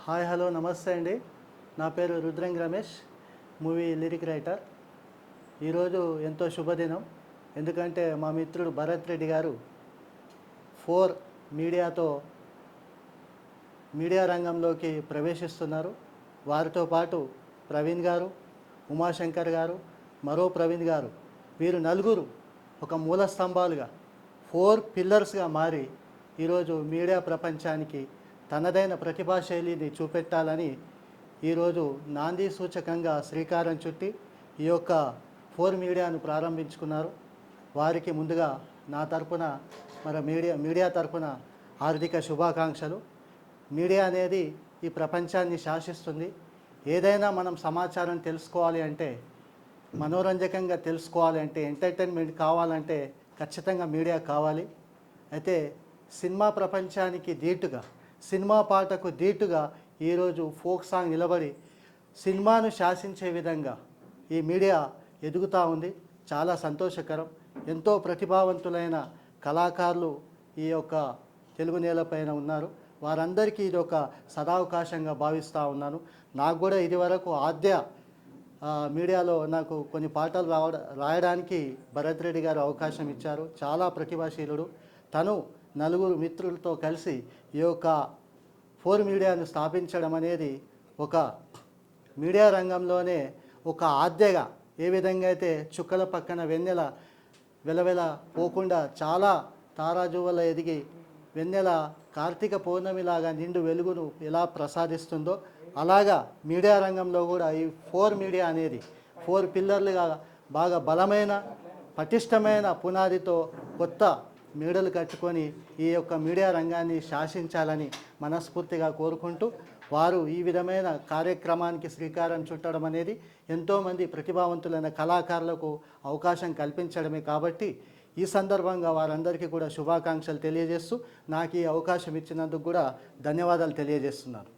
Hi hello నమస్తే అండి. నా పేరు రుద్రంగ్ రమేష్, మూవీ లిరిక్ రైటర్. ఈరోజు ఎంతో శుభదినం. ఎందుకంటే మా మిత్రుడు భరత్ రెడ్డి గారు 4 మీడియాతో మీడియా రంగంలోకి ప్రవేశిస్తున్నారు. వారితో పాటు ప్రవీణ్ గారు, ఉమాశంకర్ గారు, మరో ప్రవీణ్ గారు, వీరు నలుగురు ఒక మూల స్తంభాలుగా 4 పిల్లర్స్గా మారి ఈరోజు మీడియా ప్రపంచానికి తనదైన ప్రతిభా శైలిని చూపెట్టాలని ఈరోజు నాంది సూచకంగా శ్రీకారం చుట్టి ఈ యొక్క 4 మీడియాను ప్రారంభించుకున్నారు. వారికి ముందుగా నా తరపున మీడియా తరపున హార్దిక శుభాకాంక్షలు. మీడియా అనేది ఈ ప్రపంచాన్ని శాసిస్తుంది. ఏదైనా మనం సమాచారం తెలుసుకోవాలి అంటే, మనోరంజకంగా తెలుసుకోవాలి అంటే, ఎంటర్టైన్మెంట్ కావాలంటే ఖచ్చితంగా మీడియా కావాలి. అయితే సినిమా ప్రపంచానికి ధీటుగా, సినిమా పాటకు ధీటుగా ఈరోజు ఫోక్ సాంగ్ నిలబడి సినిమాను శాసించే విధంగా ఈ మీడియా ఎదుగుతూ ఉంది. చాలా సంతోషకరం. ఎంతో ప్రతిభావంతులైన కళాకారులు ఈ యొక్క తెలుగు నేలపైన ఉన్నారు. వారందరికీ ఇది ఒక సదావకాశంగా భావిస్తూ ఉన్నాను. నాకు కూడా ఇదివరకు ఆద్య మీడియాలో నాకు కొన్ని పాటలు రాయడానికి భరత్ రెడ్డి గారు అవకాశం ఇచ్చారు. చాలా ప్రతిభాశీలుడు. తను నలుగురు మిత్రులతో కలిసి ఈ యొక్క 4 మీడియాను స్థాపించడం అనేది ఒక మీడియా రంగంలోనే ఒక ఆద్యగా, ఏ విధంగా అయితే చుక్కల పక్కన వెన్నెల వెలవెల పోకుండా చాలా తారాజువల ఎదిగి వెన్నెల కార్తీక పౌర్ణమిలాగా నిండు వెలుగును ఎలా ప్రసాదిస్తుందో, అలాగా మీడియా రంగంలో కూడా ఈ 4 మీడియా అనేది 4 పిల్లర్లుగా బాగా బలమైన పటిష్టమైన పునాదితో కొత్త మీడలు కట్టుకొని ఈ యొక్క మీడియా రంగాన్ని శాసించాలని మనస్ఫూర్తిగా కోరుకుంటూ, వారు ఈ విధమైన కార్యక్రమానికి శ్రీకారం చుట్టడం అనేది ఎంతోమంది ప్రతిభావంతులైన కళాకారులకు అవకాశం కల్పించడమే. కాబట్టి ఈ సందర్భంగా వారందరికీ కూడా శుభాకాంక్షలు తెలియజేస్తూ, నాకు ఈ అవకాశం ఇచ్చినందుకు కూడా ధన్యవాదాలు తెలియజేస్తున్నాను.